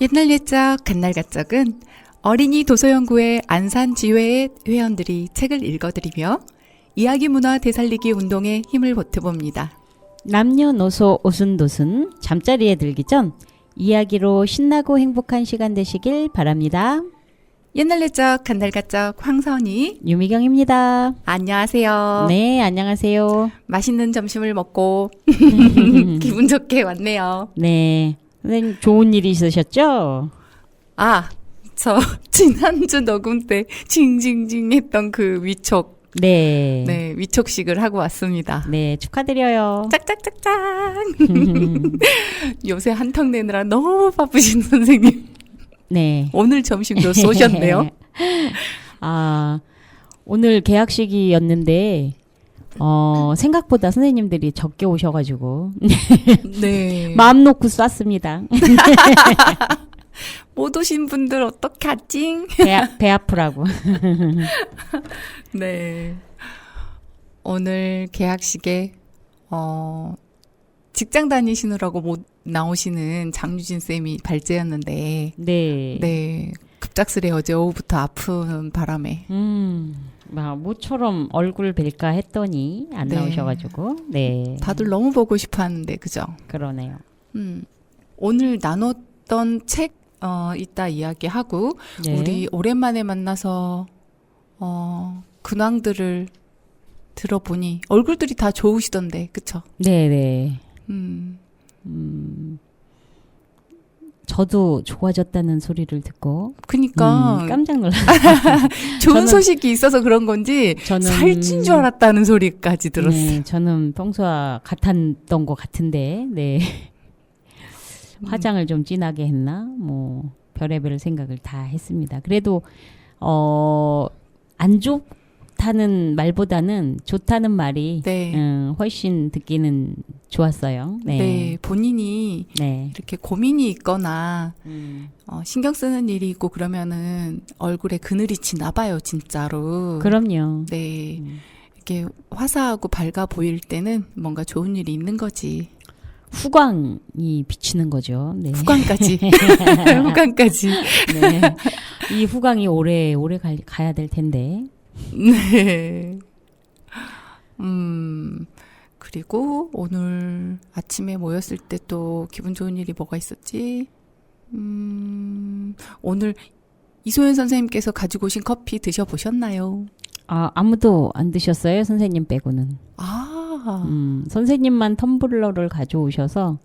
옛날 옛적 갓날 갓적은 어린이 도서연구회 안산지회의 회원들이 책을 읽어드리며 이야기 문화 되살리기 운동에 힘을 보태봅니다. 남녀노소 오순도순 잠자리에 들기 전 이야기로 신나고 행복한 시간 되시길 바랍니다. 옛날 옛적 갓날 갓적 황선희 유미경입니다. 안녕하세요. 네, 안녕하세요. 맛있는 점심을 먹고 기분 좋게 왔네요. 네, 선생님 좋은 일이 있으셨죠? 아, 저 지난주 녹음 때 징징징 했던 그 위촉 네. 네, 위촉식을 하고 왔습니다. 네, 축하드려요. 짝짝짝짝. 요새 한턱 내느라 너무 바쁘신 선생님. 네. 오늘 점심도 쏘셨네요. 아, 오늘 계약식이었는데 생각보다 선생님들이 적게 오셔가지고 네. 마음 놓고 쐈습니다. 못 오신 분들 어떡하지? 배 아프라고. 네. 오늘 계약식에 직장 다니시느라고 못 나오시는 장유진 쌤이 발제였는데 네. 네. 급작스레 어제 오후부터 아픈 바람에 막 모처럼 얼굴 뵐까 했더니 안 네. 나오셔가지고 네. 다들 너무 보고 싶어 하는데 그죠? 그러네요. 오늘 나눴던 책 이따 이야기하고 네. 우리 오랜만에 만나서 근황들을 들어보니 얼굴들이 다 좋으시던데 그쵸? 네네. 저도 좋아졌다는 소리를 듣고 그니까 깜짝 놀랐어요. 좋은 소식이 있어서 그런 건지 저는 살찐 줄 알았다는 소리까지 들었어요. 네, 저는 평소와 같았던 것 같은데 네. 화장을 좀 진하게 했나? 뭐 별의별 생각을 다 했습니다. 그래도 안 좋다는 말보다는 좋다는 말이 네. 훨씬 듣기는 좋았어요. 네. 네, 본인이 네. 이렇게 고민이 있거나 신경 쓰는 일이 있고 그러면은 얼굴에 그늘이 지나 봐요, 진짜로. 그럼요. 네. 이렇게 화사하고 밝아 보일 때는 뭔가 좋은 일이 있는 거지. 후광이 비치는 거죠. 네. 후광까지. 후광까지. 네. 이 후광이 오래 가야 될 텐데. 네. 그리고 오늘 아침에 모였을 때 또 기분 좋은 일이 뭐가 있었지? 오늘 이소연 선생님께서 가지고 오신 커피 드셔보셨나요? 아, 아무도 안 드셨어요? 선생님 빼고는. 선생님만 텀블러를 가져오셔서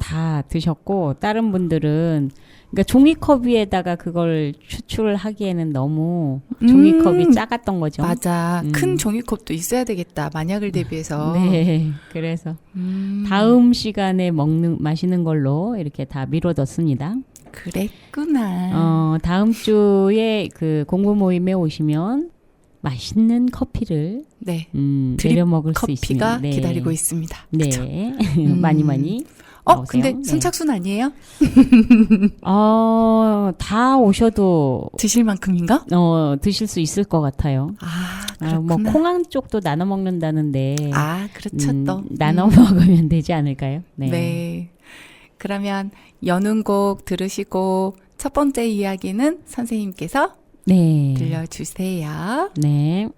다 드셨고 다른 분들은 그러니까 종이컵 위에다가 그걸 추출하기에는 너무 종이컵이 작았던 거죠. 맞아. 큰 종이컵도 있어야 되겠다. 만약을 대비해서. 네. 그래서 다음 시간에 마시는 걸로 이렇게 다 미뤄뒀습니다. 그랬구나. 다음 주에 그 공부 모임에 오시면 맛있는 커피를 네. 내려 먹을 수 있습니다. 커피가 네. 기다리고 있습니다. 네. 그쵸? 많이 나오세요. 근데 네. 선착순 아니에요? 다 오셔도 드실 만큼인가? 드실 수 있을 것 같아요. 그렇구나. 뭐 콩한 쪽도 나눠 먹는다는데. 그렇죠 또. 나눠 먹으면 되지 않을까요? 네. 네. 그러면 여는 곡 들으시고 첫 번째 이야기는 선생님께서 네. 들려주세요. 네.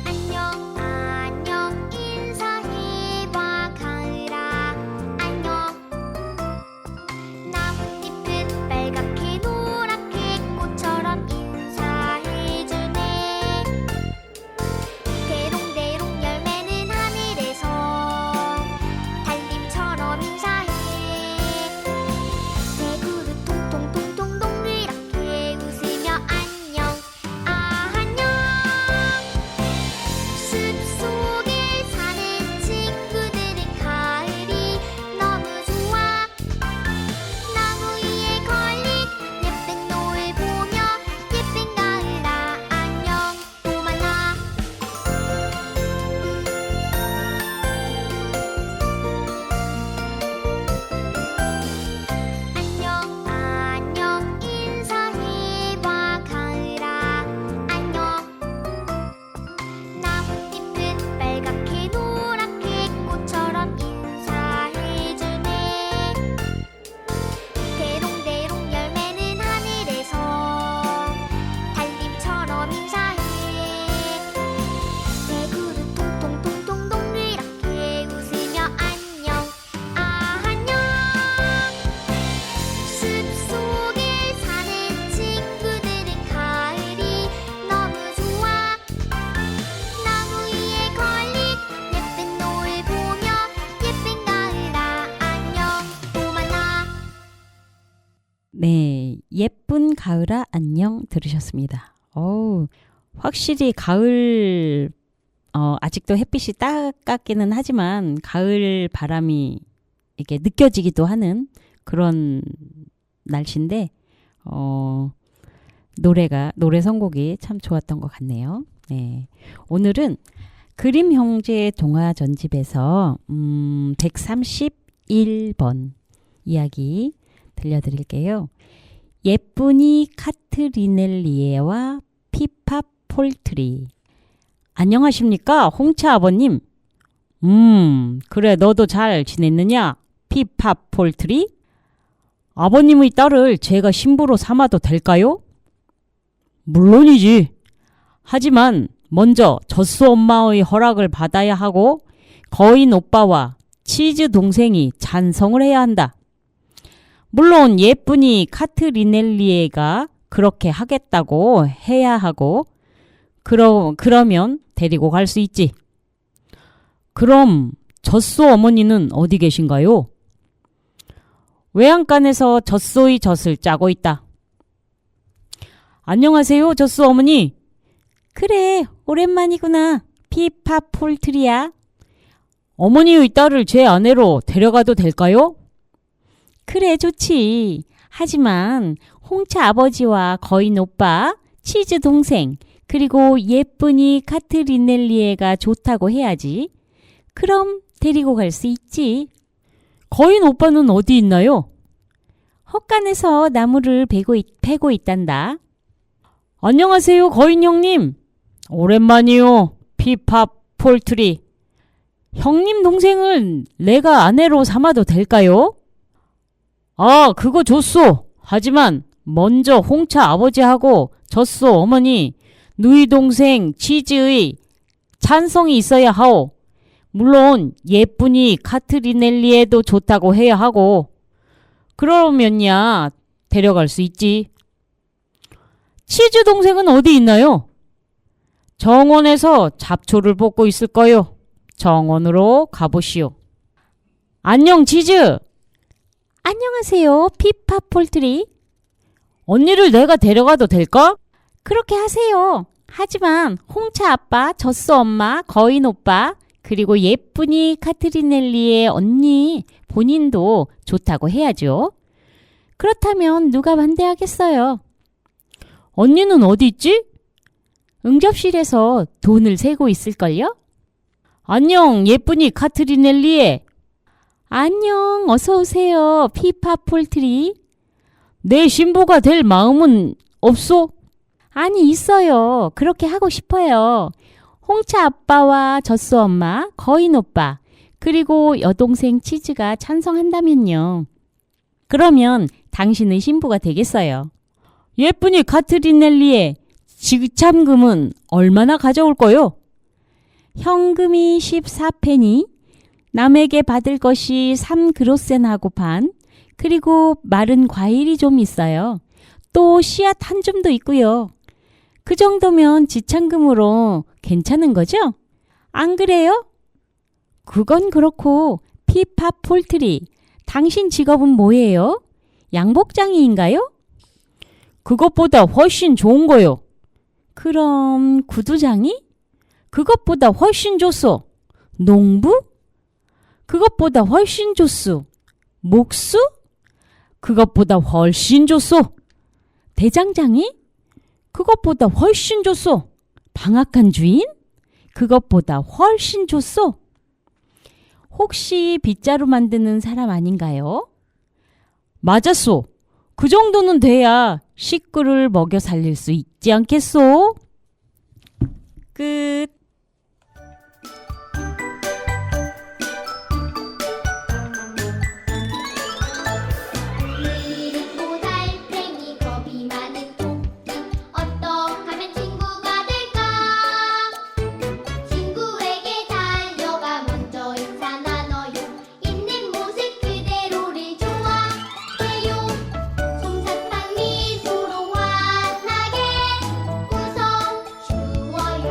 안녕 안녕 인사해봐 가을아 안녕 나뭇잎은 빨갛게 노랗게 꽃처럼 인사해주네 대롱대롱 열매는 하늘에서 달님처럼 인사해 예쁜 가을아 안녕 들으셨습니다. 확실히 가을 아직도 햇빛이 따갑기는 하지만 가을 바람이 이렇게 느껴지기도 하는 그런 날씨인데 노래 선곡이 참 좋았던 것 같네요. 네. 오늘은 그림 형제 동화 전집에서 131번 이야기 들려드릴게요. 예쁜이 카트리넬리에와 피파 폴트리. 안녕하십니까 홍차 아버님. 그래 너도 잘 지냈느냐 피파 폴트리? 아버님의 딸을 제가 신부로 삼아도 될까요? 물론이지. 하지만 먼저 젖소 엄마의 허락을 받아야 하고 거인 오빠와 치즈 동생이 찬성을 해야 한다. 물론 예쁜이 카트리넬리에가 그렇게 하겠다고 해야 하고 그러면 데리고 갈 수 있지. 그럼 젖소 어머니는 어디 계신가요? 외양간에서 젖소의 젖을 짜고 있다. 안녕하세요 젖소 어머니. 그래 오랜만이구나 피파 폴트리야. 어머니의 딸을 제 아내로 데려가도 될까요? 그래 좋지. 하지만 홍차 아버지와 거인 오빠, 치즈 동생, 그리고 예쁜이 카트리넬리에가 좋다고 해야지. 그럼 데리고 갈 수 있지. 거인 오빠는 어디 있나요? 헛간에서 나무를 패고 있단다. 안녕하세요 거인 형님. 오랜만이요 피파 폴트리. 형님 동생을 내가 아내로 삼아도 될까요? 아 그거 좋소. 하지만 먼저 홍차 아버지하고 젖소 어머니, 누이 동생 치즈의 찬성이 있어야 하오. 물론 예쁜이 카트리넬리에도 좋다고 해야 하고 그러면야 데려갈 수 있지. 치즈 동생은 어디 있나요? 정원에서 잡초를 뽑고 있을 거요. 정원으로 가보시오. 안녕 치즈. 안녕하세요 피파 폴트리. 언니를 내가 데려가도 될까? 그렇게 하세요. 하지만 홍차 아빠, 젖소 엄마, 거인 오빠, 그리고 예쁜이 카트리넬리의 언니 본인도 좋다고 해야죠. 그렇다면 누가 반대하겠어요? 언니는 어디 있지? 응접실에서 돈을 세고 있을걸요? 안녕 예쁜이 카트리넬리에. 안녕 어서 오세요 피파 폴트리. 내 신부가 될 마음은 없소? 아니 있어요. 그렇게 하고 싶어요. 홍차 아빠와 젖소 엄마, 거인 오빠, 그리고 여동생 치즈가 찬성한다면요. 그러면 당신의 신부가 되겠어요. 예쁜이 카트리넬리에 지참금은 얼마나 가져올 거요? 현금이 14페니, 남에게 받을 것이 3그로센하고 반, 그리고 마른 과일이 좀 있어요. 또 씨앗 한 줌도 있고요. 그 정도면 지참금으로 괜찮은 거죠? 안 그래요? 그건 그렇고 피파 폴트리, 당신 직업은 뭐예요? 양복장이인가요? 그것보다 훨씬 좋은 거요. 그럼 구두장이? 그것보다 훨씬 좋소. 농부? 그것보다 훨씬 좋소. 목수? 그것보다 훨씬 좋소. 대장장이? 그것보다 훨씬 좋소. 방앗간 주인? 그것보다 훨씬 좋소. 혹시 빗자루 만드는 사람 아닌가요? 맞았소. 그 정도는 돼야 식구를 먹여 살릴 수 있지 않겠소? 끝. 미리고 달팽이 겁이 많은 토끼 어떡하면 친구가 될까? 친구에게 달려가 먼저 인사 나눠요. 있는 모습 그대로를 좋아해요. 솜사탕 미소로 환하게 웃어주어요.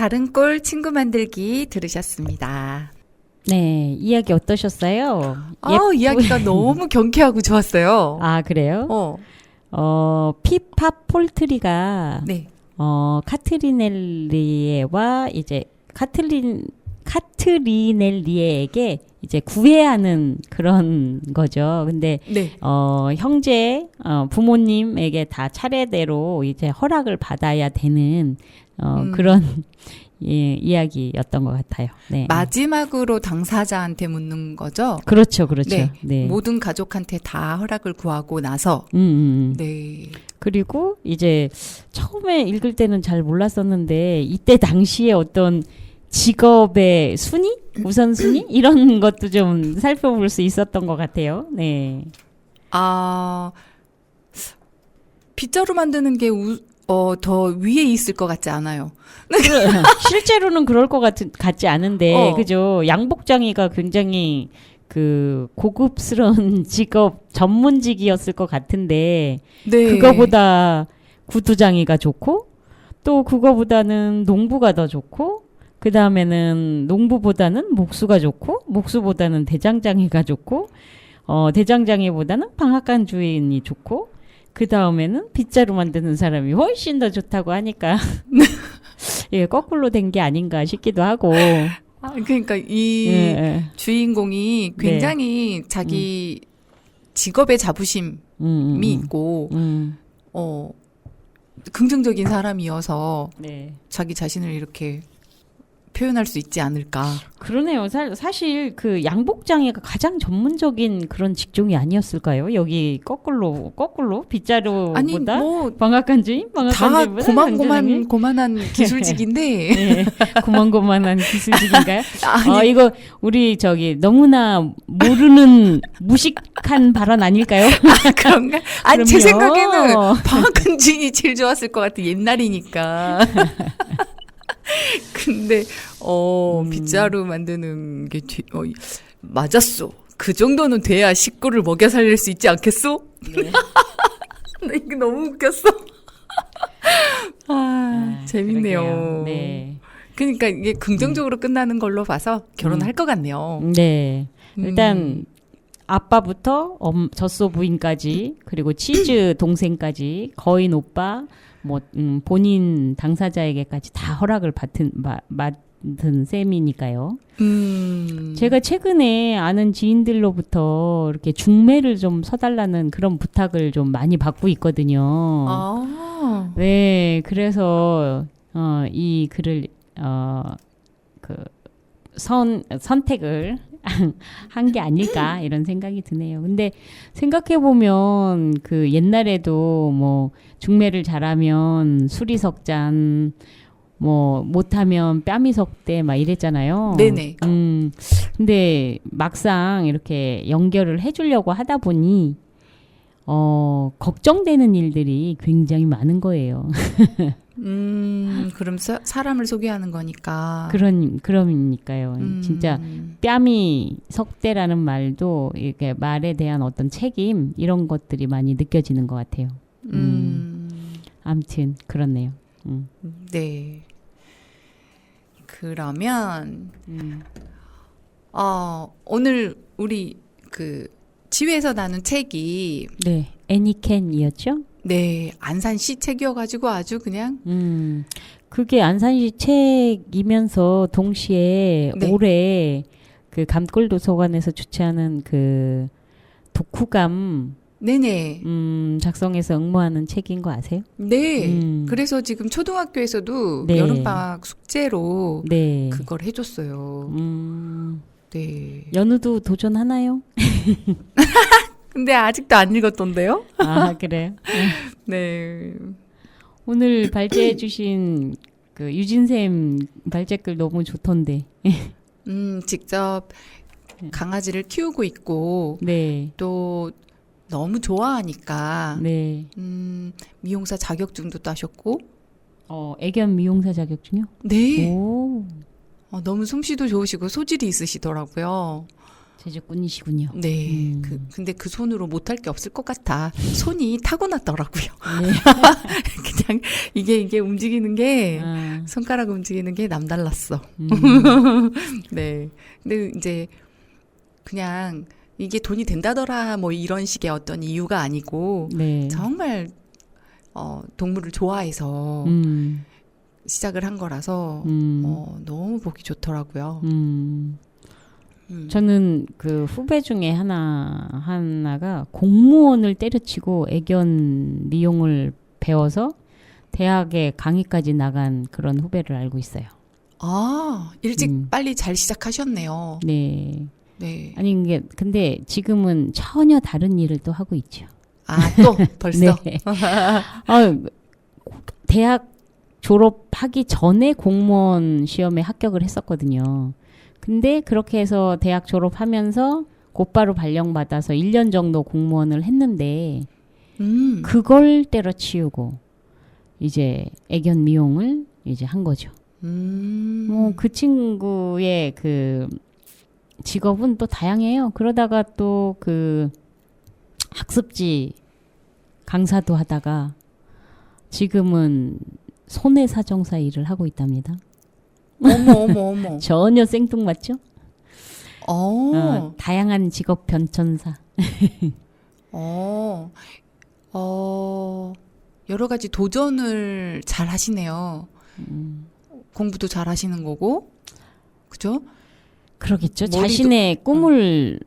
다른 꼴 친구 만들기 들으셨습니다. 네, 이야기 어떠셨어요? 이야기가 너무 경쾌하고 좋았어요. 아, 그래요? 피팝 폴트리가 네. 카트리넬리에와 이제 카트리넬리에에게 이제 구애하는 그런 거죠. 근데 네. 형제 부모님에게 다 차례대로 이제 허락을 받아야 되는 그런 예, 이야기였던 것 같아요. 네. 마지막으로 당사자한테 묻는 거죠? 그렇죠, 그렇죠. 네. 네. 모든 가족한테 다 허락을 구하고 나서. 네. 그리고 이제 처음에 읽을 때는 잘 몰랐었는데 이때 당시에 어떤 직업의 순위? 우선순위? 이런 것도 좀 살펴볼 수 있었던 것 같아요. 네. 빗자루 만드는 게 더 위에 있을 것 같지 않아요. 실제로는 그럴 것 같지 않은데, 그죠? 양복장이가 굉장히 그 고급스러운 직업, 전문직이었을 것 같은데, 네. 그거보다 구두장이가 좋고, 또 그거보다는 농부가 더 좋고, 그 다음에는 농부보다는 목수가 좋고, 목수보다는 대장장이가 좋고, 대장장이보다는 방앗간 주인이 좋고, 그 다음에는 빗자루 만드는 사람이 훨씬 더 좋다고 하니까 예, 거꾸로 된 게 아닌가 싶기도 하고. 그러니까 이 주인공이 굉장히 자기 직업의 자부심이 있고 긍정적인 사람이어서 자기 자신을 이렇게 표현할 수 있지 않을까. 그러네요. 사실 그 양복장이가 가장 전문적인 그런 직종이 아니었을까요? 여기 거꾸로 빗자루보다 아니 뭐 방앗간 주인? 다 고만한 기술직인데. 네, 고만고만한 기술직인가요? 이거 우리 너무나 모르는 무식한 발언 아닐까요? 그런가? 아니 제 생각에는 방앗간 주인이 제일 좋았을 것 같아. 옛날이니까. 근데 빗자루 만드는 게 맞았어. 그 정도는 돼야 식구를 먹여 살릴 수 있지 않겠어? 네. 나 이게 너무 웃겼어. 재밌네요. 그러게요. 네. 그러니까 이게 긍정적으로 끝나는 걸로 봐서 결혼할 것 같네요. 네. 일단 아빠부터 젖소 부인까지 그리고 치즈 동생까지 거인 오빠 본인 당사자에게까지 다 허락을 받은 셈이니까요. 제가 최근에 아는 지인들로부터 이렇게 중매를 좀 서달라는 그런 부탁을 좀 많이 받고 있거든요. 네, 그래서 이 글을 선택을 한 게 아닐까 이런 생각이 드네요. 근데 생각해 보면 그 옛날에도 뭐 중매를 잘하면 술이 석잔, 뭐 못하면 뺨이 석대 막 이랬잖아요. 네네. 근데 막상 이렇게 연결을 해주려고 하다 보니 걱정되는 일들이 굉장히 많은 거예요. 그럼 사람을 소개하는 거니까. 그러니까요. 진짜 뺨이 석대라는 말도 이렇게 말에 대한 어떤 책임 이런 것들이 많이 느껴지는 것 같아요. 아무튼 그렇네요. 네. 그러면 오늘 우리 그 지회에서 나눈 책이 네, 애니캔이었죠? 네, 안산시 책이어가지고 아주 그냥 그게 안산시 책이면서 동시에 올해 그 감골 도서관에서 주최하는 그 독후감 네네 작성해서 응모하는 책인 거 아세요? 네. 그래서 지금 초등학교에서도 여름방학 숙제로 그걸 해줬어요. 네. 연우도 도전하나요? 근데 아직도 안 읽었던데요? 아, 그래요? 네. 오늘 발제해 주신 그 유진쌤 발제글 너무 좋던데. 직접 강아지를 키우고 있고 또 너무 좋아하니까 미용사 자격증도 따셨고 애견 미용사 자격증요? 네. 오. 너무 솜씨도 좋으시고 소질이 있으시더라고요. 재주꾼이시군요. 네. 근데 그 손으로 못할 게 없을 것 같아. 손이 타고났더라고요. 네. 그냥 이게 움직이는 게 아, 손가락 움직이는 게 남달랐어. 네. 근데 이제 그냥 이게 돈이 된다더라 뭐 이런 식의 어떤 이유가 아니고 네. 정말 동물을 좋아해서 시작을 한 거라서 너무 보기 좋더라고요. 저는 그 후배 중에 하나가 공무원을 때려치고 애견 미용을 배워서 대학에 강의까지 나간 그런 후배를 알고 있어요. 아, 일찍 빨리 잘 시작하셨네요. 네. 네. 아니 이게 근데 지금은 전혀 다른 일을 또 하고 있죠. 아, 또 벌써. 네. 대학 졸업하기 전에 공무원 시험에 합격을 했었거든요. 근데 그렇게 해서 대학 졸업하면서 곧바로 발령받아서 1년 정도 공무원을 했는데 그걸 때려치우고 이제 애견 미용을 이제 한 거죠. 뭐 그 친구의 그 직업은 또 다양해요. 그러다가 또 그 학습지 강사도 하다가 지금은 손해사정사 일을 하고 있답니다. 어머. 전혀 생뚱맞죠? 어. 다양한 직업 변천사. 여러 가지 도전을 잘 하시네요. 공부도 잘 하시는 거고. 그죠? 그러겠죠. 머리도- 자신의 꿈을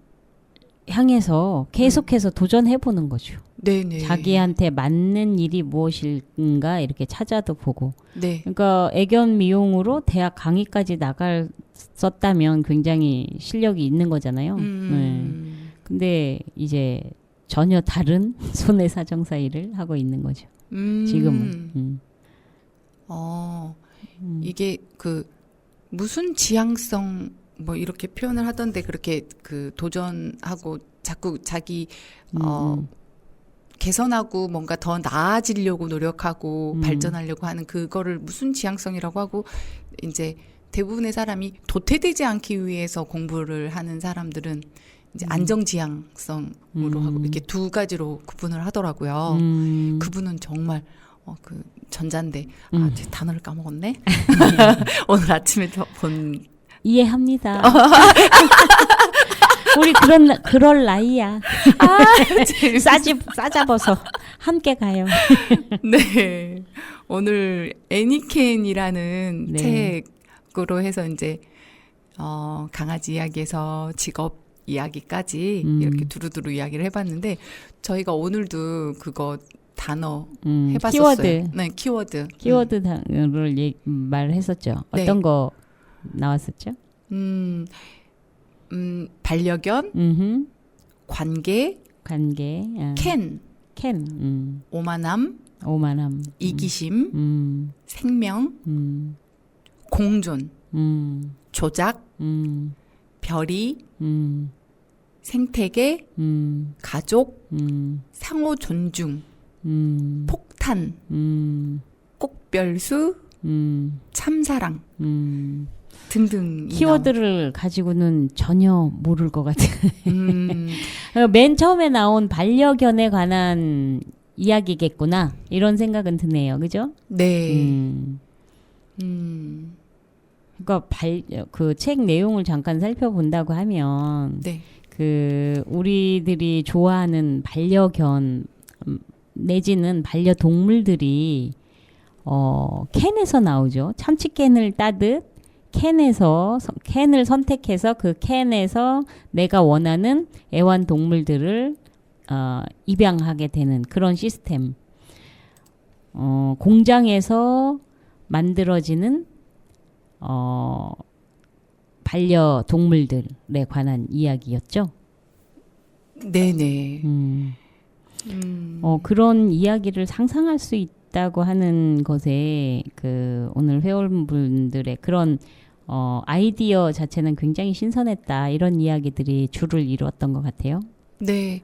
향해서 계속해서 도전해보는 거죠. 네네. 자기한테 맞는 일이 무엇인가 이렇게 찾아도 보고. 네. 그러니까 애견 미용으로 대학 강의까지 나갔었다면 굉장히 실력이 있는 거잖아요. 네. 근데 이제 전혀 다른 손해사정사 일을 하고 있는 거죠. 지금은. 이게 그 무슨 지향성 뭐 이렇게 표현을 하던데 그렇게 그 도전하고 자꾸 자기 개선하고 뭔가 더 나아지려고 노력하고 발전하려고 하는 그거를 무슨 지향성이라고 하고 이제 대부분의 사람이 도태되지 않기 위해서 공부를 하는 사람들은 이제 안정지향성으로 하고 이렇게 두 가지로 구분을 하더라고요. 그분은 정말 그 전자인데 제 단어를 까먹었네. 오늘 아침에 본 이해합니다. 우리 그럴 나이야. 싸잡아서 함께 가요. 네. 오늘 애니캔이라는 네. 책으로 해서 이제 강아지 이야기에서 직업 이야기까지 이렇게 두루두루 이야기를 해봤는데 저희가 오늘도 그거 단어 해봤었어요. 키워드. 네, 키워드. 키워드 단어를 말했었죠. 네. 어떤 거 나왔었죠? 반려견, 관계, 캔, 오만함, 이기심, 생명, 공존, 조작, 별이, 생태계, 가족, 상호 존중, 폭탄, 꼭별수, 참사랑 등등. 키워드를 가지고는 전혀 모를 것 같아요. 맨 처음에 나온 반려견에 관한 이야기겠구나 이런 생각은 드네요. 그죠? 네. 그러니까 그 책 내용을 잠깐 살펴본다고 하면 네. 그 우리들이 좋아하는 반려견 내지는 반려동물들이 캔에서 나오죠. 참치캔을 따듯 캔을 선택해서 그 캔에서 내가 원하는 애완동물들을 입양하게 되는 그런 시스템. 공장에서 만들어지는 반려동물들에 관한 이야기였죠. 네네. 그런 이야기를 상상할 수 있다고 하는 것에 그 오늘 회원분들의 그런 아이디어 자체는 굉장히 신선했다. 이런 이야기들이 주를 이루었던 것 같아요. 네.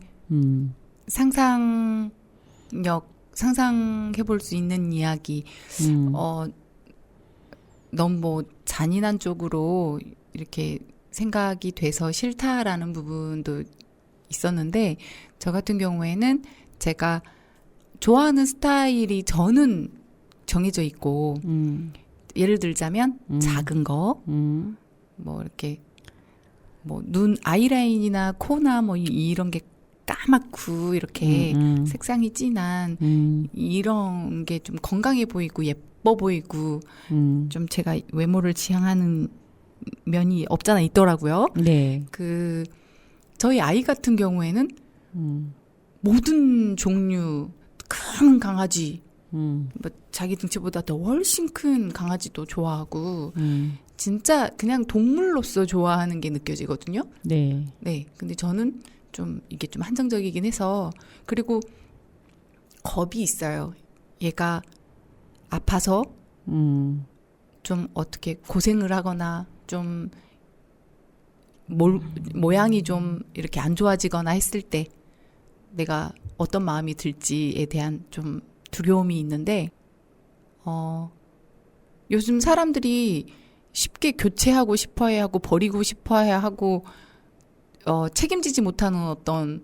상상해볼 수 있는 이야기. 너무 뭐 잔인한 쪽으로 이렇게 생각이 돼서 싫다라는 부분도 있었는데 저 같은 경우에는 제가 좋아하는 스타일이 저는 정해져 있고 예를 들자면 작은 거, 뭐 이렇게 뭐 눈 아이라인이나 코나 뭐 이런 게 까맣고 이렇게 색상이 진한 이런 게 좀 건강해 보이고 예뻐 보이고 좀 제가 외모를 지향하는 면이 없잖아 있더라고요. 네. 그 저희 아이 같은 경우에는 모든 종류 큰 강아지, 뭐 자기 등치보다 더 훨씬 큰 강아지도 좋아하고 진짜 그냥 동물로서 좋아하는 게 느껴지거든요. 네. 네, 근데 저는 좀 이게 좀 한정적이긴 해서 그리고 겁이 있어요. 얘가 아파서 좀 어떻게 고생을 하거나 좀 모양이 좀 이렇게 안 좋아지거나 했을 때 내가 어떤 마음이 들지에 대한 좀 두려움이 있는데 요즘 사람들이 쉽게 교체하고 싶어야 하고 버리고 싶어야 하고 책임지지 못하는 어떤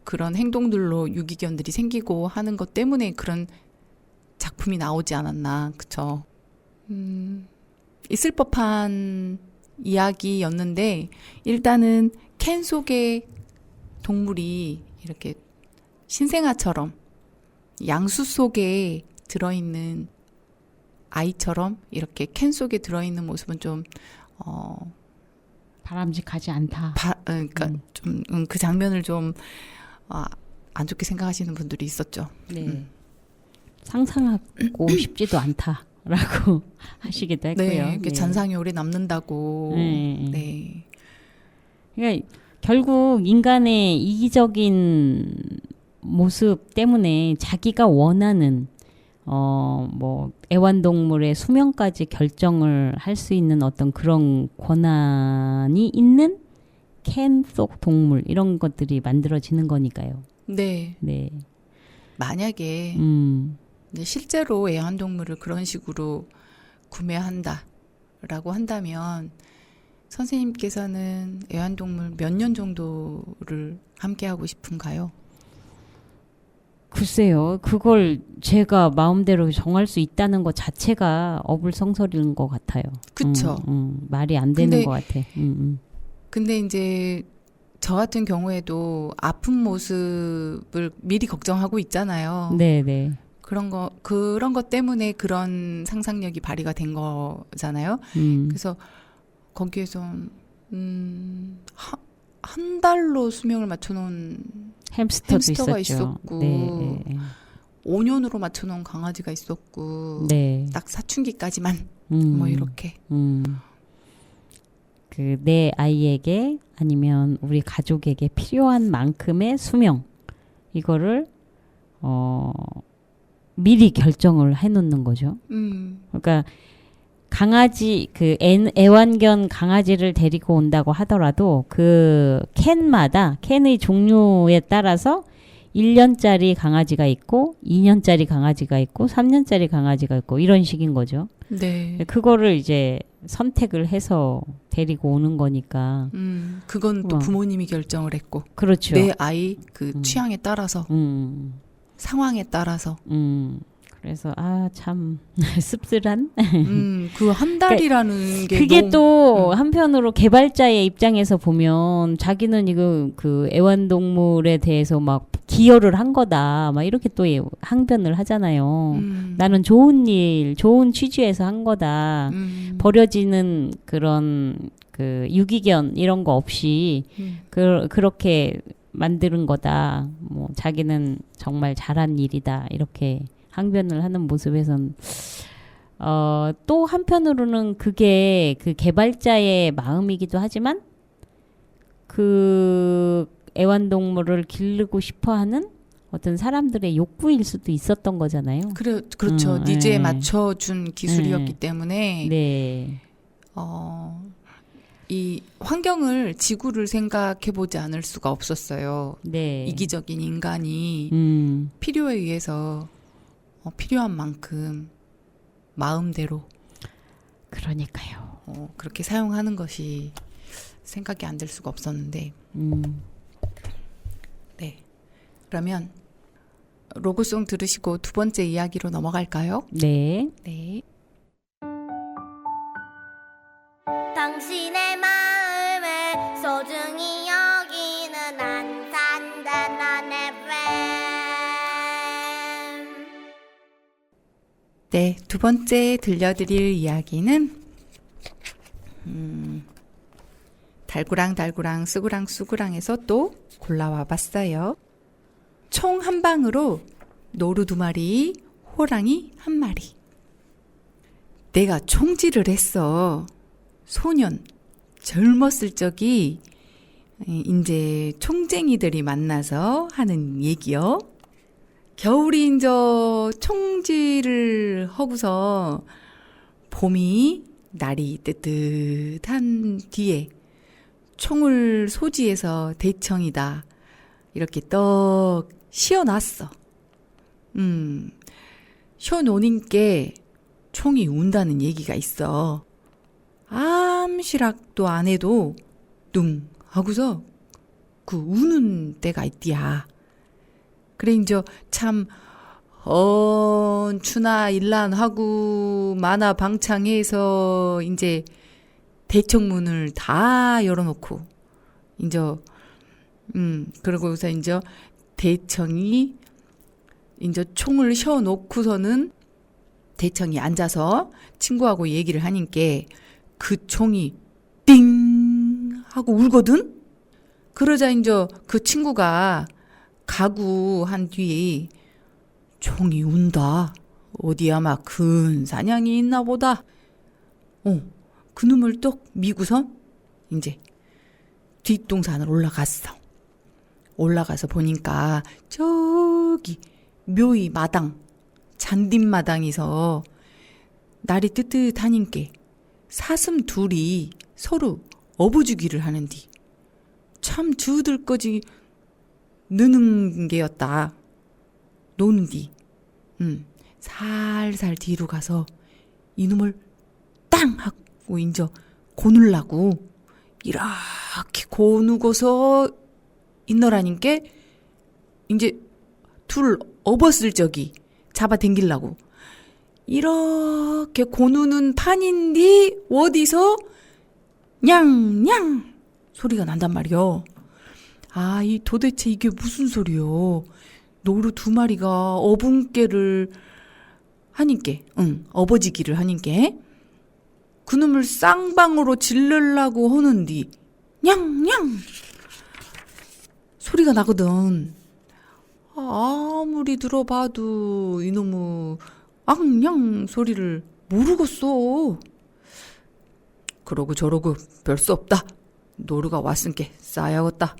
그런 행동들로 유기견들이 생기고 하는 것 때문에 그런 작품이 나오지 않았나, 그쵸? 있을 법한 이야기였는데 일단은 캔 속에 동물이 이렇게 신생아처럼 양수 속에 들어있는 아이처럼 이렇게 캔 속에 들어있는 모습은 좀 바람직하지 않다. 그러니까 좀 그 장면을 좀 안 좋게 생각하시는 분들이 있었죠. 네. 상상하고 싶지도 않다라고 하시기도 했고요. 네, 이렇게 잔상이 오래 남는다고. 네. 네. 그러니까 결국 인간의 이기적인 모습 때문에 자기가 원하는 뭐 애완동물의 수명까지 결정을 할 수 있는 어떤 그런 권한이 있는 캔 속 동물 이런 것들이 만들어지는 거니까요. 네. 네. 만약에 이제 실제로 애완동물을 그런 식으로 구매한다라고 한다면 선생님께서는 애완동물 몇 년 정도를 함께하고 싶은가요? 글쎄요. 그걸 제가 마음대로 정할 수 있다는 것 자체가 어불성설인 것 같아요. 그쵸. 말이 안 되는 근데 것 같아. 근데 이제 저 같은 경우에도 아픈 모습을 미리 걱정하고 있잖아요. 네네. 그런 것 때문에 그런 상상력이 발휘가 된 거잖아요. 그래서 거기에서 한 달로 수명을 맞춰놓은 햄스터가 있었고, 네. 5년으로 맞춰놓은 강아지가 있었고, 네. 딱 사춘기까지만 뭐 이렇게. 그 내 아이에게 아니면 우리 가족에게 필요한 만큼의 수명 이거를 미리 결정을 해놓는 거죠. 그러니까 강아지 그 애완견 강아지를 데리고 온다고 하더라도 그 캔의 종류에 따라서 1년짜리 강아지가 있고 2년짜리 강아지가 있고 3년짜리 강아지가 있고 이런 식인 거죠. 네. 그거를 이제 선택을 해서 데리고 오는 거니까. 그건 또 부모님이 결정을 했고. 그렇죠. 내 아이 그 취향에 따라서, 상황에 따라서. 그래서 참 씁쓸한. 그 한 달이라는 게 그게 너무, 또 한편으로 개발자의 입장에서 보면 자기는 이거 그 애완동물에 대해서 막 기여를 한 거다. 막 이렇게 또 항변을 하잖아요. 나는 좋은 취지에서 한 거다. 버려지는 그런 그 유기견 이런 거 없이 그렇게 만드는 거다. 뭐 자기는 정말 잘한 일이다. 이렇게 항변을 하는 모습에선 또 한편으로는 그게 그 개발자의 마음이기도 하지만 그 애완동물을 기르고 싶어하는 어떤 사람들의 욕구일 수도 있었던 거잖아요. 그렇죠. 니즈에 네. 맞춰준 기술이었기 때문에 네. 이 환경을 지구를 생각해보지 않을 수가 없었어요. 네. 이기적인 인간이 필요에 의해서 필요한 만큼 마음대로 그러니까요. 그렇게 사용하는 것이 생각이 안 들 수가 없었는데. 네. 그러면 로고송 들으시고 두 번째 이야기로 넘어갈까요? 네. 네. 당신의 마음을 소중히 여기는 안산단한 FM. 네, 두 번째 들려드릴 이야기는 달구랑 쓰구랑에서 또 골라와 봤어요. 총 한 방으로 노루 2마리, 호랑이 1마리. 내가 총질을 했어. 소년, 젊었을 적이 이제 총쟁이들이 만나서 하는 얘기요. 겨울이 이제 총질을 하고서 봄이 날이 뜨뜻한 뒤에 총을 소지해서 대청이다 이렇게 떡 씌워놨어. 씌워놓으니까 총이 운다는 얘기가 있어. 암시락도 안 해도 뚱 하고서 그 우는 때가 있디야. 그래 이제 참 추나 일란하고 만화 방창해서 이제 대청문을 다 열어놓고 이제 그러고서 이제 대청이 이제 총을 셔놓고서는 대청이 앉아서 친구하고 얘기를 하니까 그 총이 띵 하고 울거든. 그러자 이제 그 친구가 가구한 뒤에 총이 운다. 어디 아마 큰 사냥이 있나 보다. 그 놈을 또 미고선 이제 뒷동산을 올라갔어. 올라가서 보니까 저기 묘의 마당, 잔딧마당에서 날이 뜨뜻하니까 사슴 둘이 서로 어부주기를 하는디 참 주들거지 느는 게였다. 노는디 살살 뒤로 가서 이놈을 땅 하고 인저 고누려고 이렇게 고누고서 있노라니까 이제 둘 업었을 적이 잡아당기려고 이렇게 고누는 판인디 어디서 냥냥 소리가 난단 말이요. 아, 이 도대체 이게 무슨 소리요? 노루 2마리가 어분께를 하니까, 어버지기를 하니까 그놈을 쌍방으로 질르려고 하는디 냥냥 소리가 나거든. 아무리 들어봐도 이놈의 앙냥 소리를 모르겠어. 그러고 저러고 별 수 없다. 노루가 왔으니까 싸야겠다.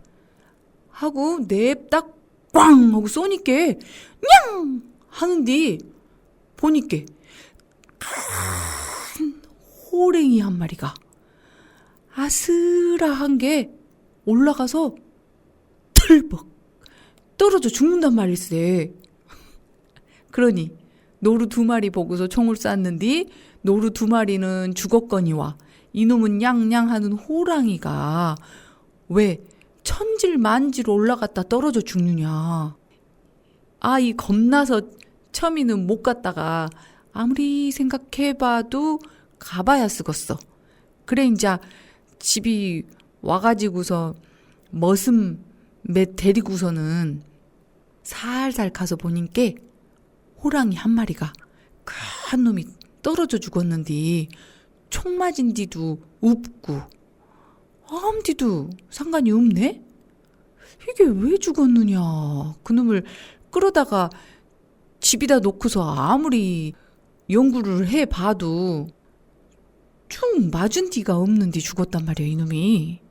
하고 냅다 꽝 하고 쏘니까 냥 하는디 보니까 큰 호랭이 1마리가 아슬아한 게 올라가서 털벅 떨어져 죽는단 말일세. 그러니 노루 2마리 보고서 총을 쐈는디 노루 2마리는 죽었거니와 이놈은 냥냥 하는 호랑이가 왜 천질만지로 올라갔다 떨어져 죽느냐. 아, 이 겁나서 처음에는 못 갔다가 아무리 생각해봐도 가봐야 쓰겄어. 그래 이제 집이 와가지고서 머슴 몇 데리고서는 살살 가서 보니까 호랑이 1마리가 큰 놈이 떨어져 죽었는데 총 맞은 뒤도 없고 아무디도 상관이 없네? 이게 왜 죽었느냐. 그놈을 끌어다가 집에다 놓고서 아무리 연구를 해봐도 쭉 맞은 뒤가 없는데 죽었단 말이야. 이놈이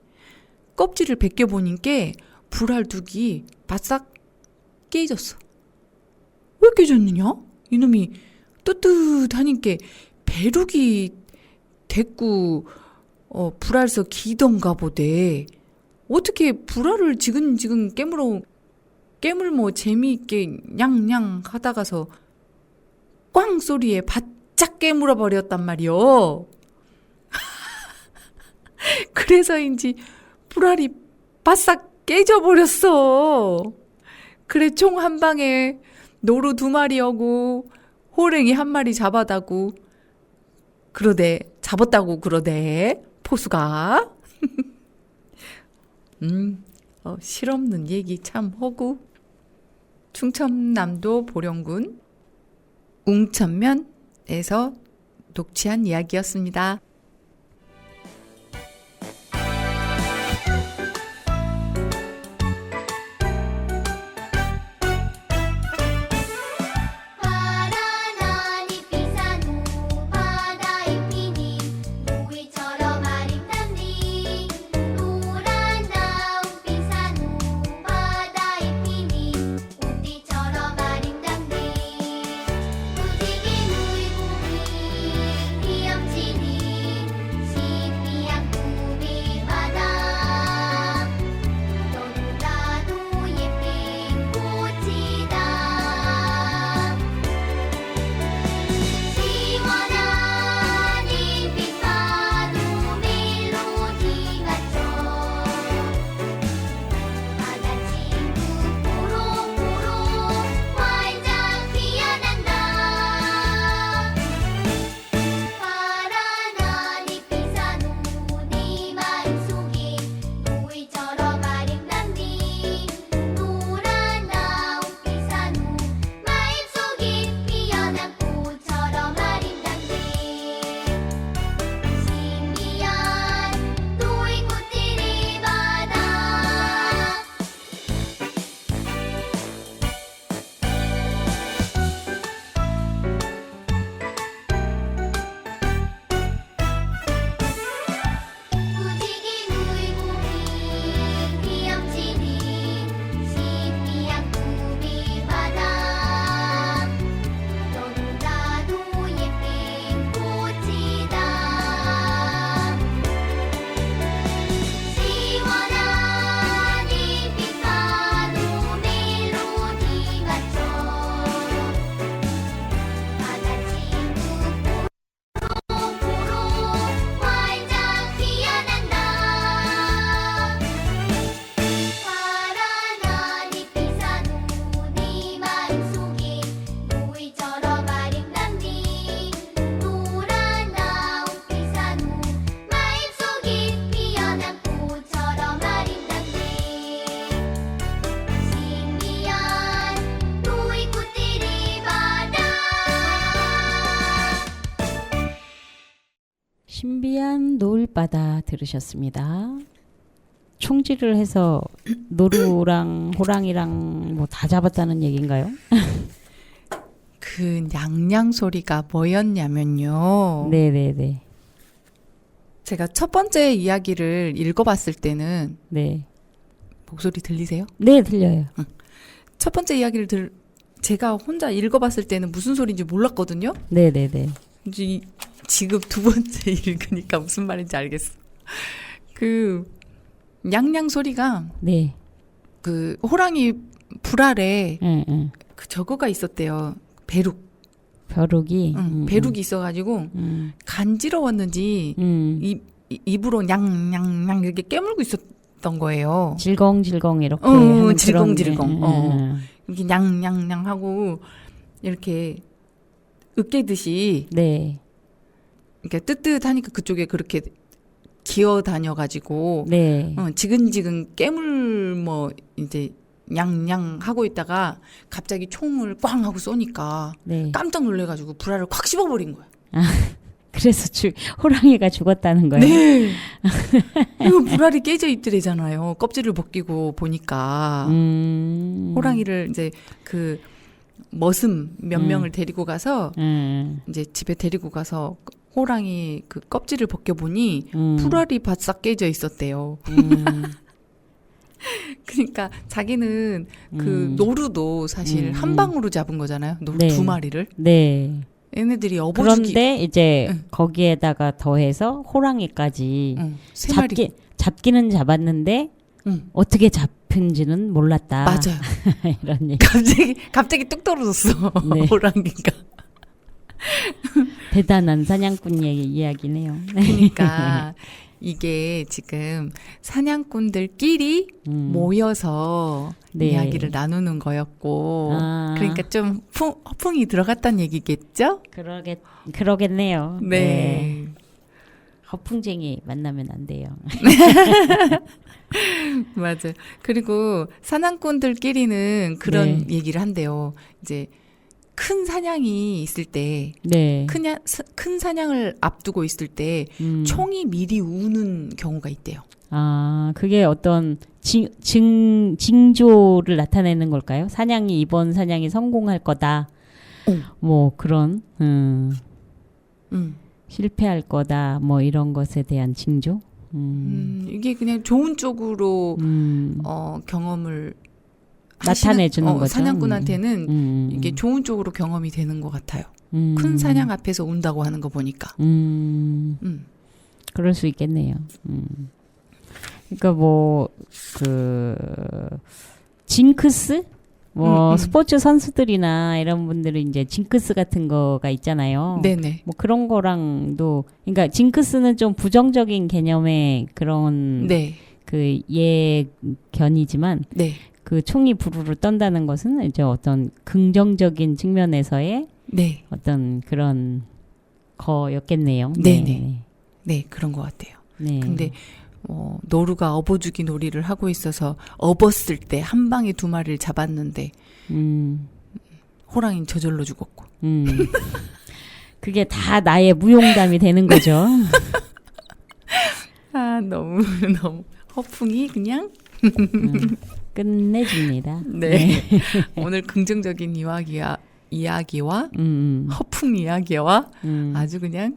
껍질을 벗겨보니까 불알둑이 바싹 깨졌어. 왜 깨졌느냐? 이놈이 뜨뜻하니까 배룩이 됐고 불알서 기던가 보대. 어떻게 불알을 지근지근 깨물뭐 재미있게 냥냥 하다가서 꽝 소리에 바짝 깨물어 버렸단 말이요. 그래서인지 불알이 바싹 깨져버렸어. 그래 총 한 방에 노루 2마리하고 호랭이 1마리 잡았다고 그러대 포수가. 실없는 얘기 참 하고. 충청남도 보령군 웅천면에서 녹취한 이야기였습니다. 신비한 노을바다 들으셨습니다. 총질을 해서 노루랑 호랑이랑 뭐 다 잡았다는 얘기인가요? 그 냥냥 소리가 뭐였냐면요. 네네네. 제가 첫 번째 이야기를 읽어봤을 때는 네. 목소리 들리세요? 네, 들려요. 첫 번째 이야기를 제가 혼자 읽어봤을 때는 무슨 소리인지 몰랐거든요. 네네네. 지금 두 번째 읽으니까 무슨 말인지 알겠어. 그 냥냥 소리가 네. 그 호랑이 불알에 응. 그 저거가 있었대요. 배룩. 벼룩이. 배룩이 있어가지고 간지러웠는지 입으로 냥냥냥 이렇게 깨물고 있었던 거예요. 질겅질겅 이렇게. 하는 질겅질겅. 그런, 이렇게 냥냥냥 하고 이렇게 으깨듯이 네. 이렇게 뜨뜻하니까 그쪽에 그렇게 기어 다녀가지고 네. 지근지근 깨물 뭐 이제 냥냥 하고 있다가 갑자기 총을 꽝 하고 쏘니까 네. 깜짝 놀래가지고 불알을 콱 씹어버린 거야. 그래서 호랑이가 죽었다는 거예요. 네. 이거 불알이 깨져 있더래잖아요. 껍질을 벗기고 보니까 호랑이를 이제 그 머슴 몇 명을 데리고 가서 이제 집에 데리고 가서 호랑이 그 껍질을 벗겨보니 불알이 바싹 깨져 있었대요. 그러니까 자기는 그 노루도 사실 한 방으로 잡은 거잖아요. 노루 네. 2마리를. 네. 얘네들이 업어주기. 그런데 이제 거기에다가 더해서 호랑이까지 3마리. 잡기는 잡았는데 어떻게 잡힌지는 몰랐다. 맞아요. 이런 얘기. 갑자기 뚝 떨어졌어. 네. 호랑이가. 대단한 사냥꾼 이야기네요. 그러니까 이게 지금 사냥꾼들끼리 모여서 네. 이야기를 나누는 거였고, 아. 그러니까 좀 허풍이 들어갔다는 얘기겠죠? 그러겠네요. 네. 허풍쟁이 만나면 안 돼요. 맞아. 그리고 사냥꾼들끼리는 그런 네. 얘기를 한대요. 이제 큰 사냥이 있을 때, 네. 큰 사냥을 앞두고 있을 때 총이 미리 우는 경우가 있대요. 아, 그게 어떤 징조를 나타내는 걸까요? 사냥이 이번 사냥이 성공할 거다. 뭐 그런 실패할 거다. 뭐 이런 것에 대한 징조. 이게 그냥 좋은 쪽으로 경험을 나타내 주는 거죠. 사냥꾼한테는 이게 좋은 쪽으로 경험이 되는 것 같아요. 큰 사냥 앞에서 운다고 하는 거 보니까. 그럴 수 있겠네요. 그러니까 뭐 그 징크스, 뭐 스포츠 선수들이나 이런 분들은 이제 징크스 같은 거가 있잖아요. 네네. 뭐 그런 거랑도, 그러니까 징크스는 좀 부정적인 개념의 그런 네. 그 예견이지만 네. 그 총이 부르르 떤다는 것은 이제 어떤 긍정적인 측면에서의 네. 어떤 그런 거였겠네요. 네네. 네, 그런 것 같아요. 네. 근데 노루가 업어주기 놀이를 하고 있어서 업었을 때 한 방에 2마리를 잡았는데 호랑이는 저절로 죽었고. 그게 다 나의 무용담이 되는 거죠. 아, 너무 허풍이 그냥 끝내줍니다. 네. 오늘 긍정적인 이야기와 허풍 이야기와 아주 그냥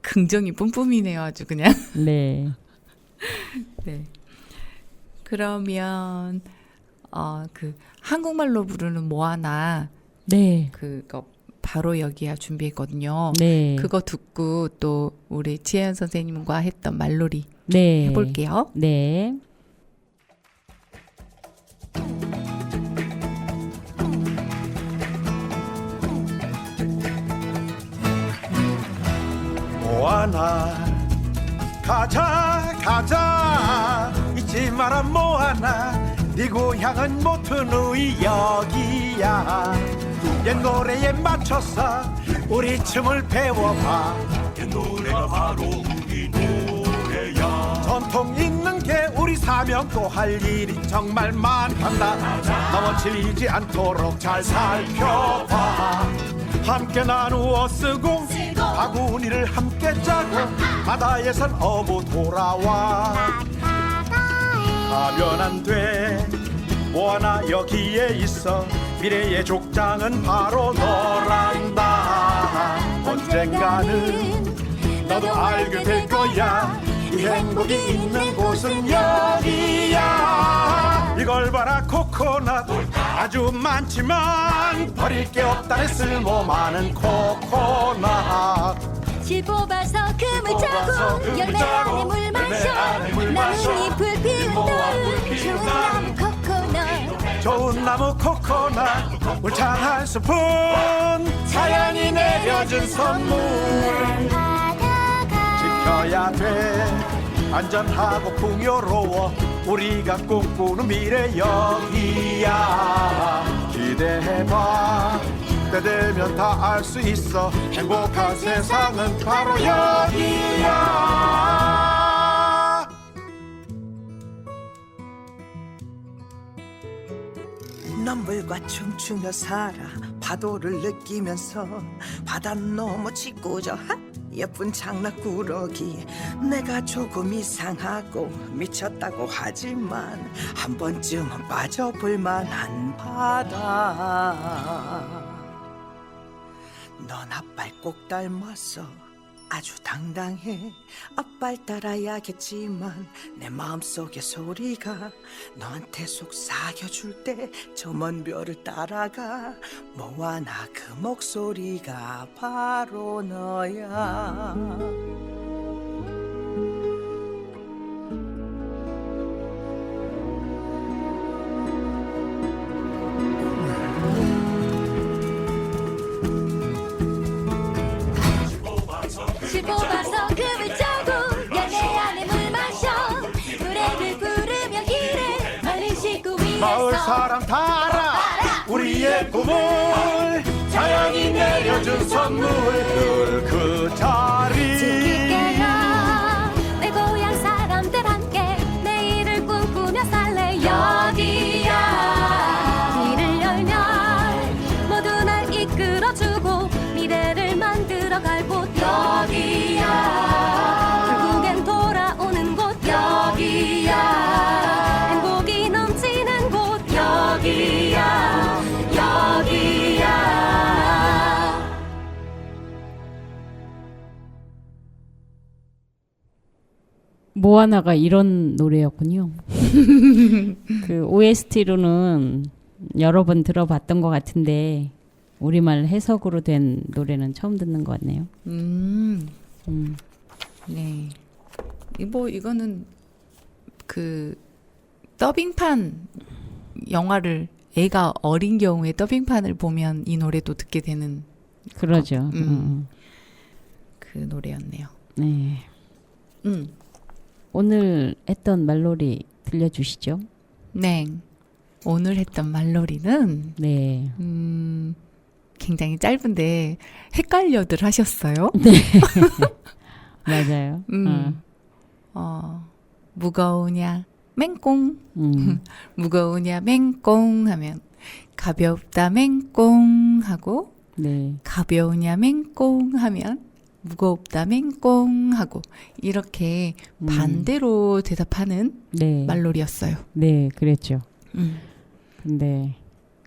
긍정이 뿜뿜이네요. 아주 그냥. 네. 네. 그러면 그 한국말로 부르는 모아나 네. 그거 바로 여기야 준비했거든요. 네. 그거 듣고 또 우리 지혜연 선생님과 했던 말놀이 네. 해볼게요. 네. 모아나 가자 잊지 마라 모아나 네 고향은 모투누이 여기야 옛 노래에 맞춰서 우리 춤을 배워봐 옛 노래가 바로 우리 노래야 전통 있는 게 우리 사명 또 할 일이 정말 많단다 넘어질리지 않도록 잘 살펴봐 함께 나누어 쓰고 바구니를 함께 짜고 바다에선 어부 돌아와 가면 안 돼 뭐하나 여기에 있어 미래의 족장은 바로 너란다 언젠가는 너도 알게 될 거야 이 행복이 있는 곳은 여기야 이걸 봐라 코코넛 아주 많지만 버릴 게 없다네 쓸모 많은 코코넛 실 뽑아서 금을 짜고 열매 안에 물 마셔 나뭇잎을 피운 다음 좋은 나무 코코넛 좋은 나무 코코넛 물창 한 스푼 자연이 내려준 선물 지켜야 돼 안전하고 풍요로워 우리가 꿈꾸는 미래 여기야 기대해봐 때 되면 다 알 수 있어 행복한 세상은 바로 여기야 넌 물과 춤추며 살아 파도를 느끼면서 바다 너머 짓궂어 예쁜 장난꾸러기 내가 조금 이상하고 미쳤다고 하지만 한 번쯤은 빠져볼 만한 바다 넌 아빠를 꼭 닮았어 아주 당당해 아빠를 따라야겠지만 내 마음속의 소리가 너한테 속삭여줄 때 저 먼 별을 따라가 모아나 그 목소리가 바로 너야 실 뽑아서 금을 짜고 열매 안에 마을 사람 다 알아 우리의 꿈을 자연이 내려준 선물 늘 그 자리 지킬게요 내 고향 사람들 함께 내일을 꿈꾸며 살래 여기야 길을 열면 모두 날 이끌어주고 미래를 만들어갈 곳 여기야 결국엔 돌아오는 곳 여기야 행복이 넘치는 곳 여기야 여기야 모아나가 이런 노래였군요. 그 OST로는 여러 번 들어봤던 것 같은데 우리말 해석으로 된 노래는 처음 듣는 것 같네요. 네. 이거는 그 더빙판 영화를 애가 어린 경우에 더빙판을 보면 이 노래도 듣게 되는 그러죠. 그 노래였네요. 네. 오늘 했던 말놀이 들려주시죠. 네. 오늘 했던 말놀이는 네. 굉장히 짧은데 헷갈려들 하셨어요. 맞아요. 무거우냐 맹꽁 음. 무거우냐 맹꽁 하면 가볍다 맹꽁 하고 네. 가벼우냐 맹꽁 하면 무겁다 맹꽁 하고 이렇게 반대로 대답하는 네. 말놀이였어요. 네, 그랬죠. 근데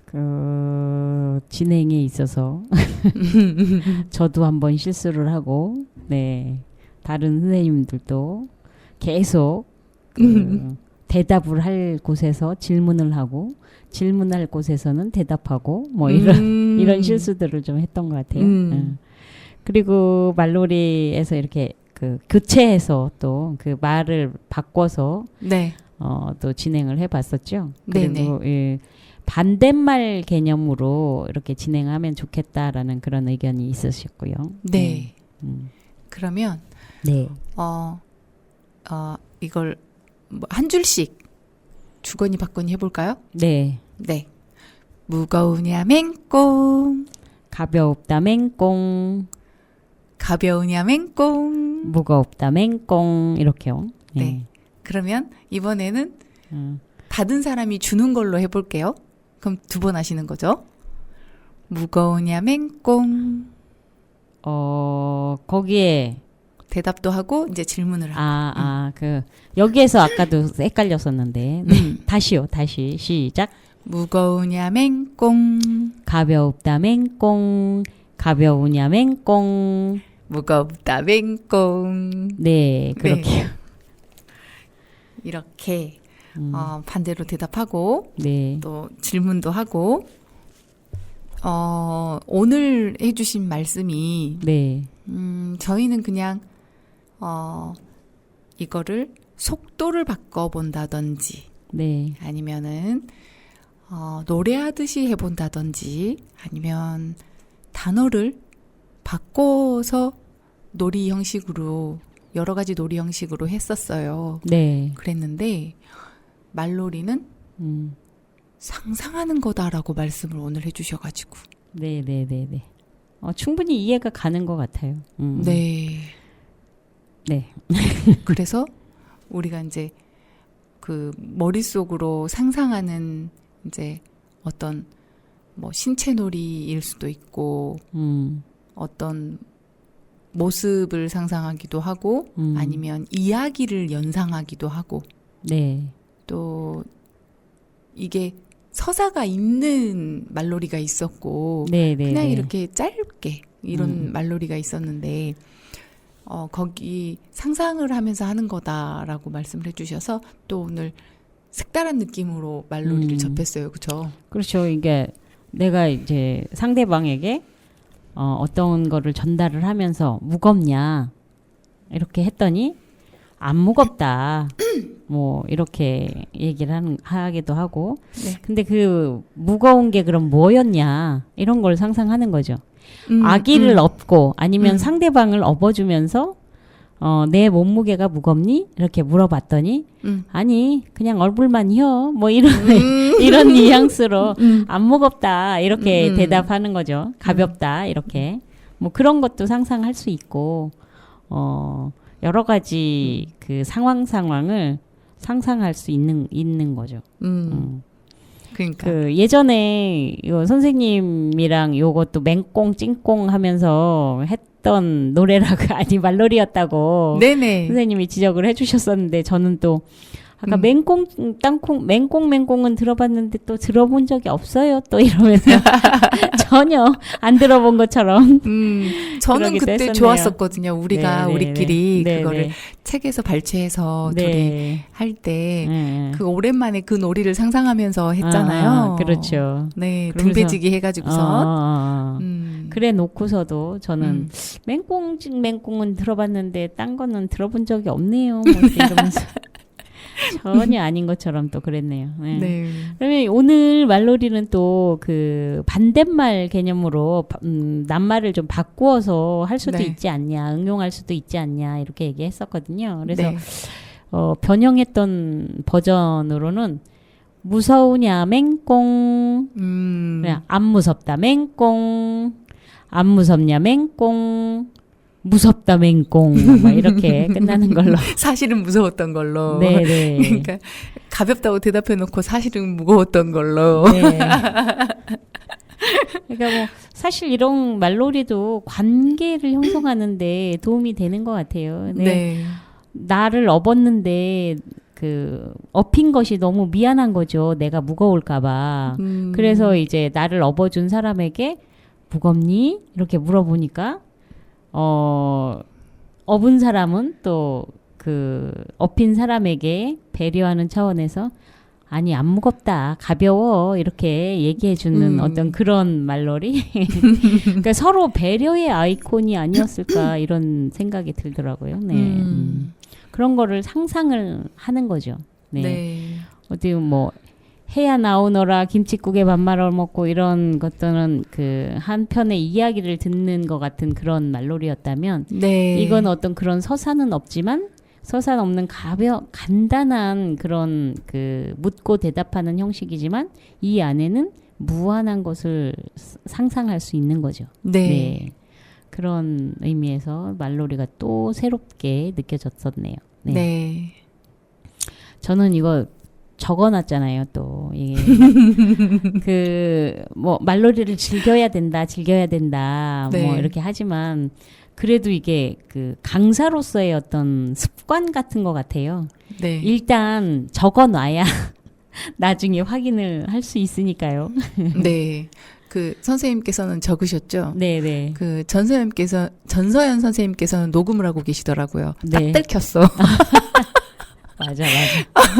그 진행에 있어서 저도 한번 실수를 하고, 네, 다른 선생님들도 계속 그 대답을 할 곳에서 질문을 하고, 질문할 곳에서는 대답하고, 뭐 이런 실수들을 좀 했던 것 같아요. 그리고 말놀이에서 이렇게 그 교체해서 또 그 말을 바꿔서 네. 또 진행을 해봤었죠. 네네. 그리고 예, 반대말 개념으로 이렇게 진행하면 좋겠다라는 그런 의견이 있으셨고요. 네. 그러면 네. 이걸 뭐 한 줄씩 주거니 받거니 해볼까요? 네. 네. 무거우냐 맹꽁 가벼웁다 맹꽁, 가벼우냐 맹꽁. 무겁다 맹꽁 이렇게요. 네. 그러면 이번에는 음. 받은 사람이 주는 걸로 해볼게요. 그럼 2번 하시는 거죠? 무거우냐 맹꽁. 거기에 대답도 하고 이제 질문을 하고. 그 여기에서 아까도 헷갈렸었는데 네. 다시 시작. 무거우냐 맹꽁. 가벼웁다 맹꽁, 가벼우냐 맹꽁. 무겁다 맹꽁. 네, 그렇게요. 이렇게 반대로 대답하고 네. 또 질문도 하고 오늘 해주신 말씀이 네. 저희는 그냥 이거를 속도를 바꿔본다든지 네. 아니면은 노래하듯이 해본다든지 아니면 단어를 바꿔서 놀이 형식으로 여러 가지 놀이 형식으로 했었어요. 네. 그랬는데 말놀이는 상상하는 거다라고 말씀을 오늘 해주셔가지고 네. 충분히 이해가 가는 것 같아요. 네. 네. 그래서 우리가 이제 그 머릿속으로 상상하는 이제 어떤 뭐 신체놀이일 수도 있고 어떤 모습을 상상하기도 하고 아니면 이야기를 연상하기도 하고 네. 또 이게 서사가 있는 말놀이가 있었고 네. 그냥 이렇게 짧게 이런 말놀이가 있었는데 거기 상상을 하면서 하는 거다라고 말씀을 해주셔서 또 오늘 색다른 느낌으로 말놀이를 접했어요. 그렇죠? 그렇죠. 이게 내가 이제 상대방에게 어떤 거를 전달을 하면서 무겁냐 이렇게 했더니 안 무겁다 뭐 이렇게 얘기를 하기도 하고 네. 근데 그 무거운 게 그럼 뭐였냐 이런 걸 상상하는 거죠. 아기를 업고 아니면 상대방을 업어주면서 내 몸무게가 무겁니? 이렇게 물어봤더니 아니 그냥 얼굴만 휘어 뭐 이런 이런 뉘앙스로 안 무겁다 이렇게 대답하는 거죠. 가볍다 이렇게 뭐 그런 것도 상상할 수 있고 여러 가지 그 상황을 상상할 수 있는 거죠. 그러니까 그 예전에 요 선생님이랑 요것도 맹꽁 찡꽁 하면서 했던 노래라고 아니 말놀이였다고 네네. 선생님이 지적을 해주셨었는데 저는 또 아까 맹꽁 땅콩 맹꽁은 들어봤는데 또 들어본 적이 없어요 또 이러면서 전혀 안 들어본 것처럼 저는 그러기도 그때 했었네요. 좋았었거든요. 우리가 네네네. 우리끼리 네네. 그거를 책에서 발췌해서 둘이 네. 할 때 네. 그 오랜만에 그 놀이를 상상하면서 했잖아요. 아, 그렇죠. 네, 그러면서- 등배지기 해가지고서. 그래 놓고서도 저는 맹꽁은 들어봤는데 딴 거는 들어본 적이 없네요. 뭐 이러면서 전혀 아닌 것처럼 또 그랬네요. 네. 네. 그러면 오늘 말놀이는 또 그 반대말 개념으로 낱말을 좀 바꾸어서 할 수도 네. 있지 않냐, 응용할 수도 있지 않냐 이렇게 얘기했었거든요. 그래서 네. 변형했던 버전으로는 무서우냐 맹꽁, 그냥 안 무섭다 맹꽁, 안 무섭냐 맹꽁, 무섭다 맹꽁 막 이렇게 끝나는 걸로. 사실은 무서웠던 걸로. 네네. 그러니까 가볍다고 대답해놓고 사실은 무거웠던 걸로. 네. 그러니까 뭐 사실 이런 말놀이도 관계를 형성하는데 도움이 되는 것 같아요. 네. 나를 업었는데 그 업힌 것이 너무 미안한 거죠. 내가 무거울까봐. 그래서 이제 나를 업어준 사람에게 무겁니? 이렇게 물어보니까 업은 사람은 또 그 업힌 사람에게 배려하는 차원에서 아니 안 무겁다 가벼워 이렇게 얘기해 주는 어떤 그런 말놀이 그러니까 서로 배려의 아이콘이 아니었을까 이런 생각이 들더라고요. 네. 그런 거를 상상을 하는 거죠. 네. 네. 어디 뭐 해야 나오너라 김칫국에 밥 말아 먹고 이런 것들은 그 한편의 이야기를 듣는 것 같은 그런 말놀이였다면 네. 이건 어떤 그런 서사는 없지만 서사 없는 간단한 그런 그 묻고 대답하는 형식이지만 이 안에는 무한한 것을 상상할 수 있는 거죠. 네. 그런 의미에서 말놀이가 또 새롭게 느껴졌었네요. 네. 네. 저는 이거 적어놨잖아요. 또 이게 그 뭐 말놀이를 즐겨야 된다. 네. 뭐 이렇게 하지만 그래도 이게 그 강사로서의 어떤 습관 같은 것 같아요. 네. 일단 적어놔야 나중에 확인을 할 수 있으니까요. 네. 그 선생님께서는 적으셨죠? 네네. 그 전서연 선생님께서는 녹음을 하고 계시더라고요. 네. 딱 들켰어. 맞아.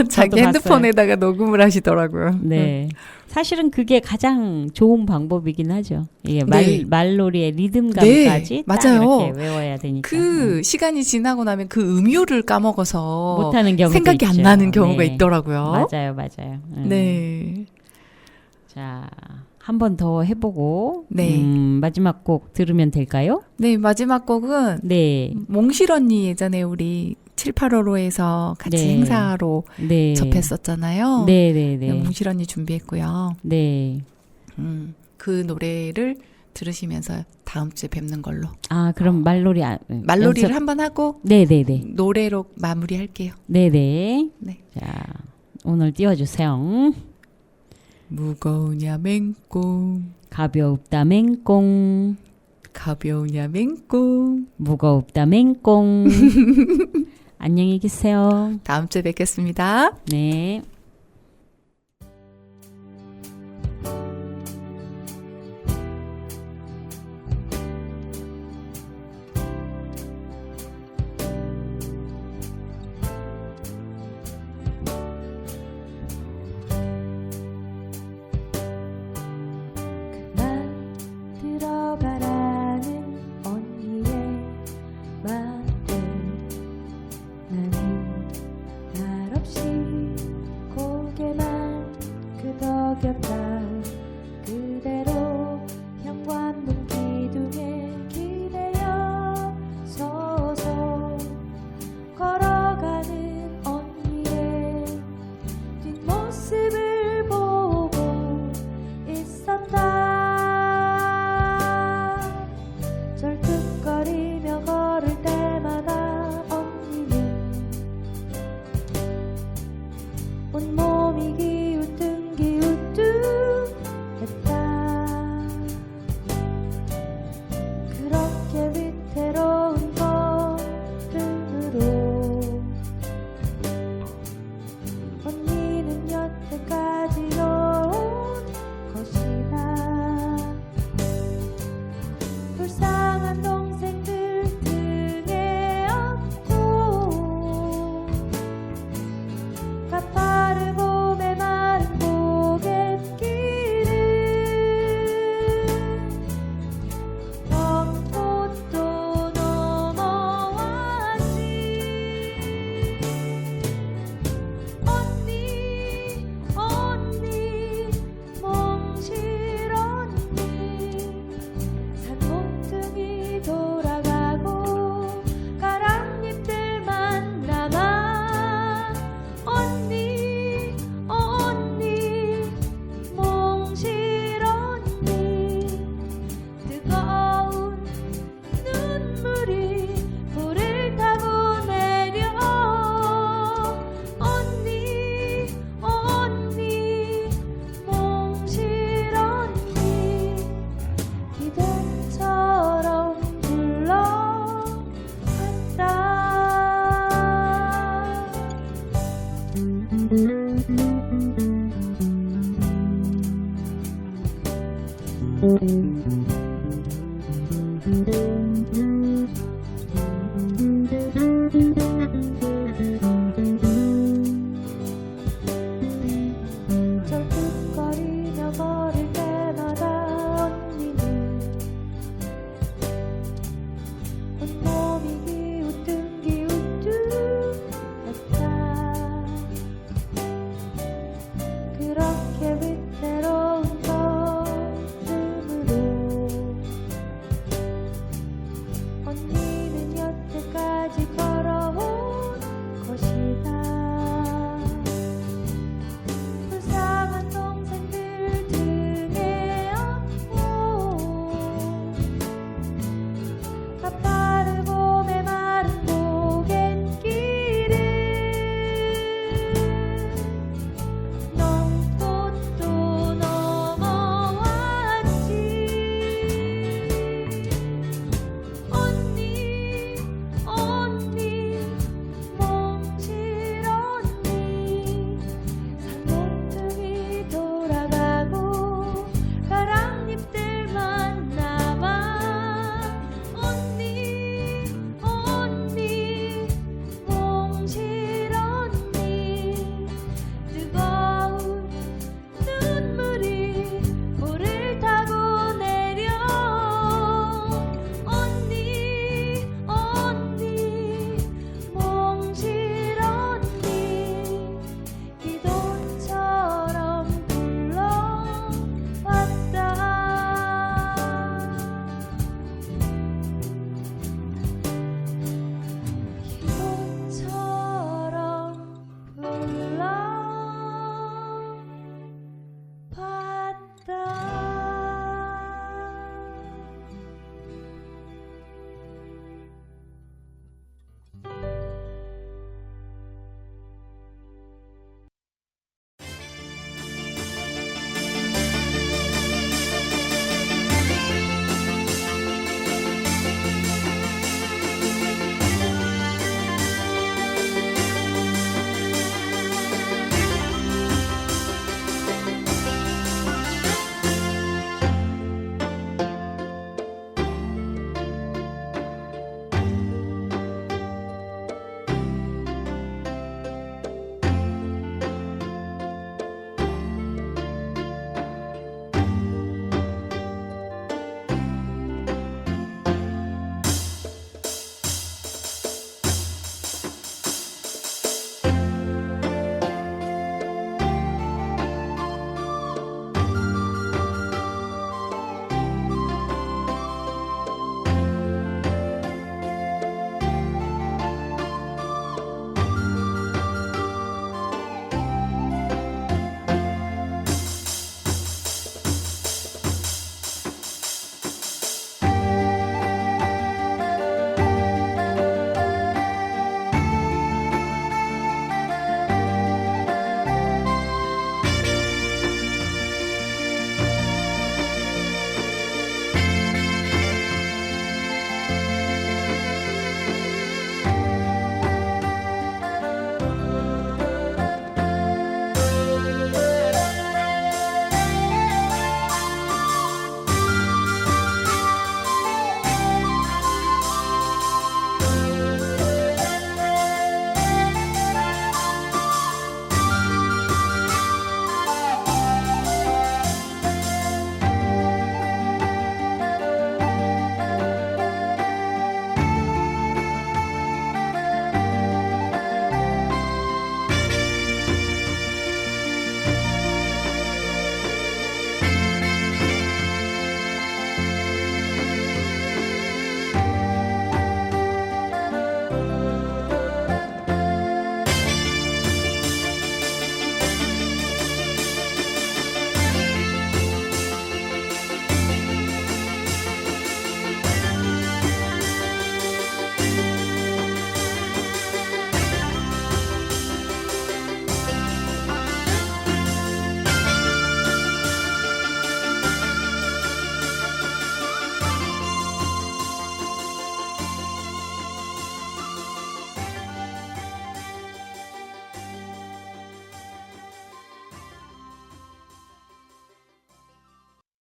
자기 저도 핸드폰에다가 녹음을 하시더라고요. 네. 사실은 그게 가장 좋은 방법이긴 하죠. 이게 네. 말놀이의 리듬감까지 네, 딱 맞아요. 이렇게 외워야 되니까. 그 시간이 지나고 나면 그 음유를 까먹어서 못하는 경우도 생각이 안 있죠. 나는 경우가 네. 있더라고요. 맞아요. 네. 자, 한 번 더 해보고 네. 마지막 곡 들으면 될까요? 네, 마지막 곡은 네. 몽실 언니 예전에 우리 7, 8월호에서 같이 네. 행사로 네. 접했었잖아요. 네네네. 몽실 언니 준비했고요. 네. 그 노래를 들으시면서 다음 주에 뵙는 걸로. 아, 그럼 말놀이 말놀이를 연습- 한번 하고 네네네. 노래로 마무리할게요. 네네. 네. 자, 오늘 띄워주세요. 무거우냐 맹꽁, 가볍다 맹꽁, 가벼우냐 맹꽁. 무겁다 맹꽁. 안녕히 계세요. 다음 주에 뵙겠습니다. 네. 말 들어가라는 언니의 말에 나는 말없이